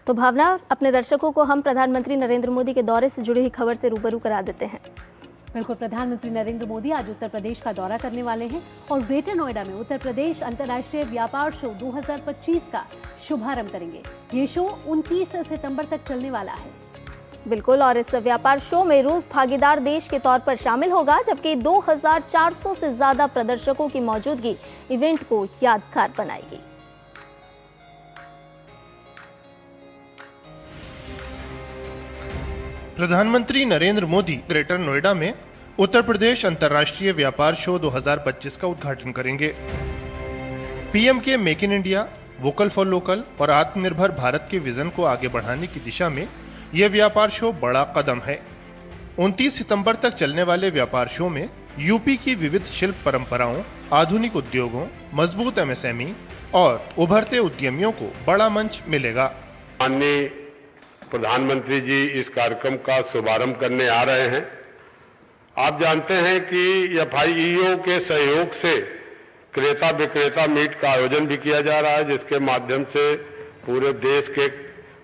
तो भावना, अपने दर्शकों को हम प्रधानमंत्री नरेंद्र मोदी के दौरे से जुड़ी हुई खबर से रूबरू करा देते हैं। बिल्कुल, प्रधानमंत्री नरेंद्र मोदी आज उत्तर प्रदेश का दौरा करने वाले हैं और ग्रेटर नोएडा में उत्तर प्रदेश अंतर्राष्ट्रीय व्यापार शो 2025 का शुभारंभ करेंगे। ये शो 29 सितंबर तक चलने वाला है। बिल्कुल, और इस व्यापार शो में रूस भागीदार देश के तौर पर शामिल होगा, जबकि 2400 से ज्यादा प्रदर्शकों की मौजूदगी इवेंट को यादगार बनाएगी। प्रधानमंत्री नरेंद्र मोदी ग्रेटर नोएडा में उत्तर प्रदेश अंतर्राष्ट्रीय व्यापार शो 2025 का उद्घाटन करेंगे। पीएम के make in India, vocal for local और आत्मनिर्भर भारत के विजन को आगे बढ़ाने की दिशा में यह व्यापार शो बड़ा कदम है। 29 सितंबर तक चलने वाले व्यापार शो में यूपी की विविध शिल्प परंपराओं, आधुनिक उद्योगों, मजबूत एमएसएमई और उभरते उद्यमियों को बड़ा मंच मिलेगा। माननीय प्रधानमंत्री जी इस कार्यक्रम का शुभारंभ करने आ रहे हैं। आप जानते हैं कि एफआईईओ के सहयोग से क्रेता विक्रेता मीट का आयोजन भी किया जा रहा है, जिसके माध्यम से पूरे देश के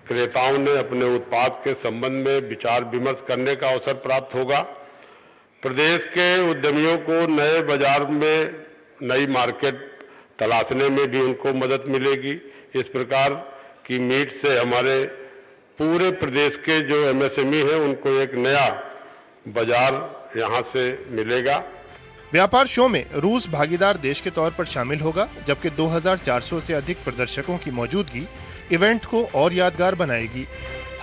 क्रेताओं ने अपने उत्पाद के संबंध में विचार विमर्श करने का अवसर प्राप्त होगा। प्रदेश के उद्यमियों को नए बाजार में नई मार्केट तलाशने में भी उनको मदद मिलेगी। इस प्रकार की मीट से हमारे पूरे प्रदेश के जो एमएसएमई है उनको एक नया बाजार यहां से मिलेगा। व्यापार शो में रूस भागीदार देश के तौर पर शामिल होगा, जबकि 2400 से अधिक प्रदर्शकों की मौजूदगी इवेंट को और यादगार बनाएगी।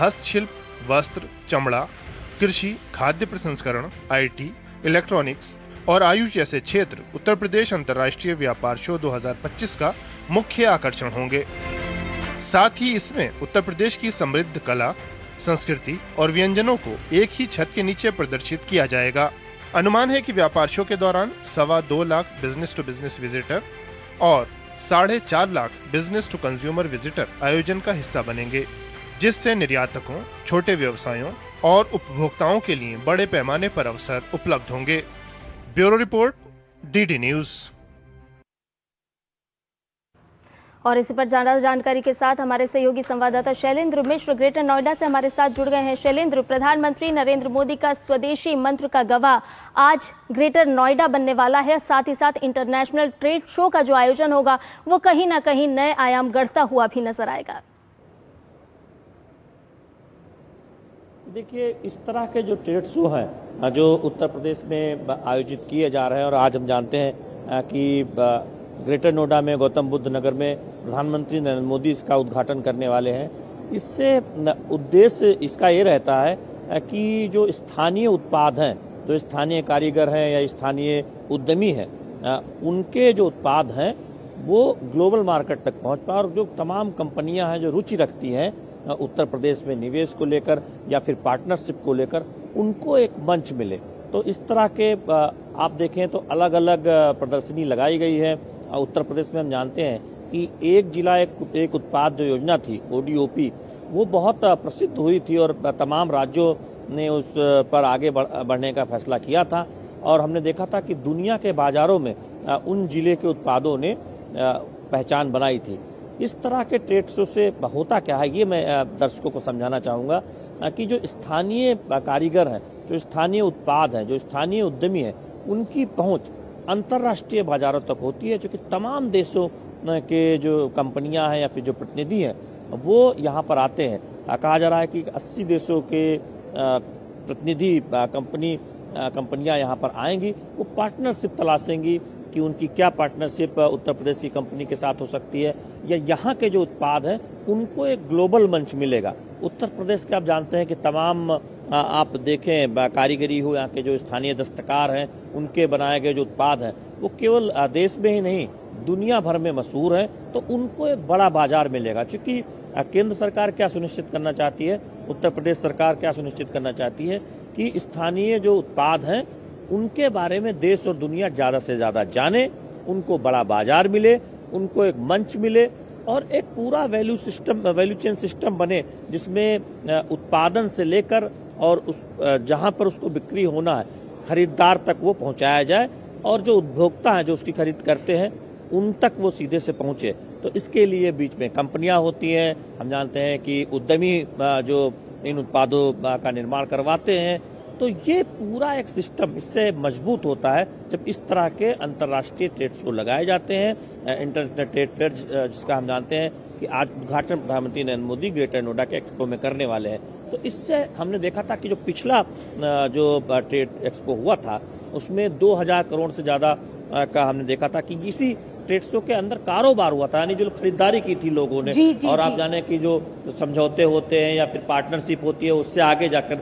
हस्तशिल्प, वस्त्र, चमड़ा, कृषि, खाद्य प्रसंस्करण, आईटी, इलेक्ट्रॉनिक्स और आयुष जैसे क्षेत्र उत्तर प्रदेश अंतर्राष्ट्रीय व्यापार शो 2025 का मुख्य आकर्षण होंगे। साथ ही इसमें उत्तर प्रदेश की समृद्ध कला, संस्कृति और व्यंजनों को एक ही छत के नीचे प्रदर्शित किया जाएगा। अनुमान है कि व्यापार शो के दौरान 2.25 lakh business to business visitor और 4.5 lakh business to consumer visitor आयोजन का हिस्सा बनेंगे, जिससे निर्यातकों, छोटे व्यवसायों और उपभोक्ताओं के लिए बड़े पैमाने पर अवसर उपलब्ध होंगे। Bureau report, DD news. और इसी पर ज्यादा जानकारी के साथ हमारे सहयोगी संवाददाता शैलेंद्र मिश्र ग्रेटर नोएडा से हमारे साथ जुड़ गए हैं। शैलेंद्र, प्रधानमंत्री नरेंद्र मोदी का स्वदेशी मंत्र का गवाह आज ग्रेटर नोएडा बनने वाला है। साथ ही साथ इंटरनेशनल ट्रेड शो का जो आयोजन होगा वो कहीं ना कहीं नए आयाम गढ़ता हुआ भी नजर आएगा। देखिए, इस तरह के जो ट्रेड शो हैं जो उत्तर प्रदेश में आयोजित किए जा रहे हैं, और आज हम जानते हैं कि ग्रेटर नोएडा में गौतम बुद्ध नगर में प्रधानमंत्री नरेंद्र मोदी इसका उद्घाटन करने वाले हैं। इससे उद्देश्य इसका ये रहता है कि जो स्थानीय उत्पाद हैं, जो स्थानीय कारीगर हैं या स्थानीय उद्यमी हैं, उनके जो उत्पाद हैं वो ग्लोबल मार्केट तक पहुंच पाए और जो तमाम कंपनियां हैं जो रुचि रखती हैं उत्तर प्रदेश में निवेश को लेकर या फिर पार्टनरशिप को लेकर, उनको एक मंच मिले। तो इस तरह के आप देखें तो अलग अलग प्रदर्शनी लगाई गई है। उत्तर प्रदेश में हम जानते हैं कि एक जिला एक उत्पाद जो योजना थी ODOP, वो बहुत प्रसिद्ध हुई थी और तमाम राज्यों ने उस पर आगे बढ़ने का फैसला किया था। और हमने देखा था कि दुनिया के बाजारों में उन जिले के उत्पादों ने पहचान बनाई थी। इस तरह के ट्रेड शो से होता क्या है, ये मैं दर्शकों को समझाना चाहूँगा कि जो स्थानीय कारीगर हैं, जो स्थानीय उत्पाद हैं, जो स्थानीय उद्यमी हैं, उनकी पहुँच अंतर्राष्ट्रीय बाजारों तक होती है, क्योंकि तमाम देशों के जो कंपनियां हैं या फिर जो प्रतिनिधि हैं वो यहाँ पर आते हैं। कहा जा रहा है कि 80 देशों के प्रतिनिधि कंपनियां यहाँ पर आएंगी। वो पार्टनरशिप तलाशेंगी कि उनकी क्या पार्टनरशिप उत्तर प्रदेश की कंपनी के साथ हो सकती है, या यहाँ के जो उत्पाद हैं उनको एक ग्लोबल मंच मिलेगा। उत्तर प्रदेश के आप जानते हैं कि तमाम आप देखें कारीगरी हो, यहाँ के जो स्थानीय दस्तकार हैं उनके बनाए गए जो उत्पाद हैं वो केवल देश में ही नहीं दुनिया भर में मशहूर है। तो उनको एक बड़ा बाजार मिलेगा। चूँकि केंद्र सरकार क्या सुनिश्चित करना चाहती है, उत्तर प्रदेश सरकार क्या सुनिश्चित करना चाहती है कि स्थानीय जो उत्पाद हैं उनके बारे में देश और दुनिया ज़्यादा से ज़्यादा जाने, उनको बड़ा बाजार मिले, उनको एक मंच मिले और एक पूरा वैल्यू चेन सिस्टम बने, जिसमें उत्पादन से लेकर और उस जहाँ पर उसको बिक्री होना है खरीदार तक वो पहुँचाया जाए, और जो उपभोक्ता हैं जो उसकी खरीद करते हैं उन तक वो सीधे से पहुँचे। तो इसके लिए बीच में कंपनियां होती हैं, हम जानते हैं कि उद्यमी जो इन उत्पादों का निर्माण करवाते हैं। तो ये पूरा एक सिस्टम इससे मजबूत होता है जब इस तरह के अंतर्राष्ट्रीय ट्रेड शो लगाए जाते हैं। इंटरनेशनल ट्रेड फेयर जिसका हम जानते हैं कि आज उद्घाटन प्रधानमंत्री नरेंद्र मोदी ग्रेटर नोएडा के एक्सपो में करने वाले हैं। तो इससे हमने देखा था कि जो पिछला जो ट्रेड एक्सपो हुआ था उसमें 2000 करोड़ से ज़्यादा का हमने देखा था कि इसी ट्रेड शो के अंदर कारोबार हुआ था, यानी जो खरीदारी की थी लोगों ने। और आप जाने कि जो समझौते होते हैं या फिर पार्टनरशिप होती है उससे आगे जाकर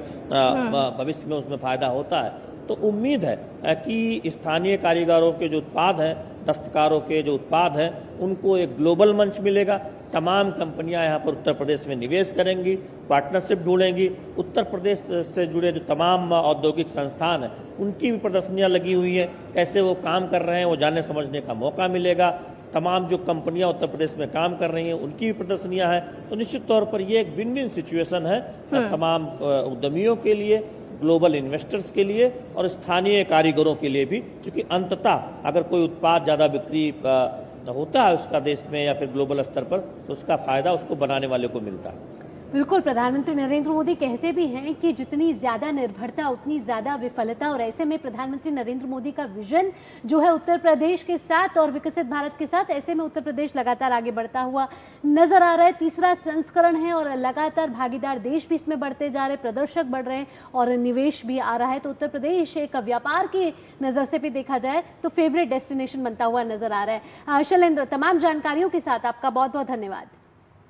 भविष्य में उसमें फायदा होता है। तो उम्मीद है कि स्थानीय कारीगरों के जो उत्पाद हैं, दस्तकारों के जो उत्पाद हैं, उनको एक ग्लोबल मंच मिलेगा। तमाम कंपनियां यहाँ पर उत्तर प्रदेश में निवेश करेंगी, पार्टनरशिप ढूंढेंगी। उत्तर प्रदेश से जुड़े जो तमाम औद्योगिक संस्थान हैं उनकी भी प्रदर्शनियां लगी हुई हैं, कैसे वो काम कर रहे हैं वो जानने समझने का मौका मिलेगा। तमाम जो कंपनियां उत्तर प्रदेश में काम कर रही हैं उनकी भी प्रदर्शनियां हैं। तो निश्चित तौर पर ये एक विन विन सिचुएशन है तमाम उद्यमियों के लिए, ग्लोबल इन्वेस्टर्स के लिए और स्थानीय कारीगरों के लिए भी, क्योंकि अंततः अगर कोई उत्पाद ज़्यादा बिक्री होता है उसका देश में या फिर ग्लोबल स्तर पर, तो उसका फायदा उसको बनाने वाले को मिलता है। बिल्कुल, प्रधानमंत्री नरेंद्र मोदी कहते भी हैं कि जितनी ज़्यादा निर्भरता उतनी ज़्यादा विफलता, और ऐसे में प्रधानमंत्री नरेंद्र मोदी का विजन जो है उत्तर प्रदेश के साथ और विकसित भारत के साथ, ऐसे में उत्तर प्रदेश लगातार आगे बढ़ता हुआ नजर आ रहा है। तीसरा संस्करण है और लगातार भागीदार देश भी इसमें बढ़ते जा रहे, प्रदर्शक बढ़ रहे हैं और निवेश भी आ रहा है। तो उत्तर प्रदेश एक व्यापार की नज़र से भी देखा जाए तो फेवरेट डेस्टिनेशन बनता हुआ नजर आ रहा है। शैलेंद्र, तमाम जानकारियों के साथ आपका बहुत बहुत धन्यवाद।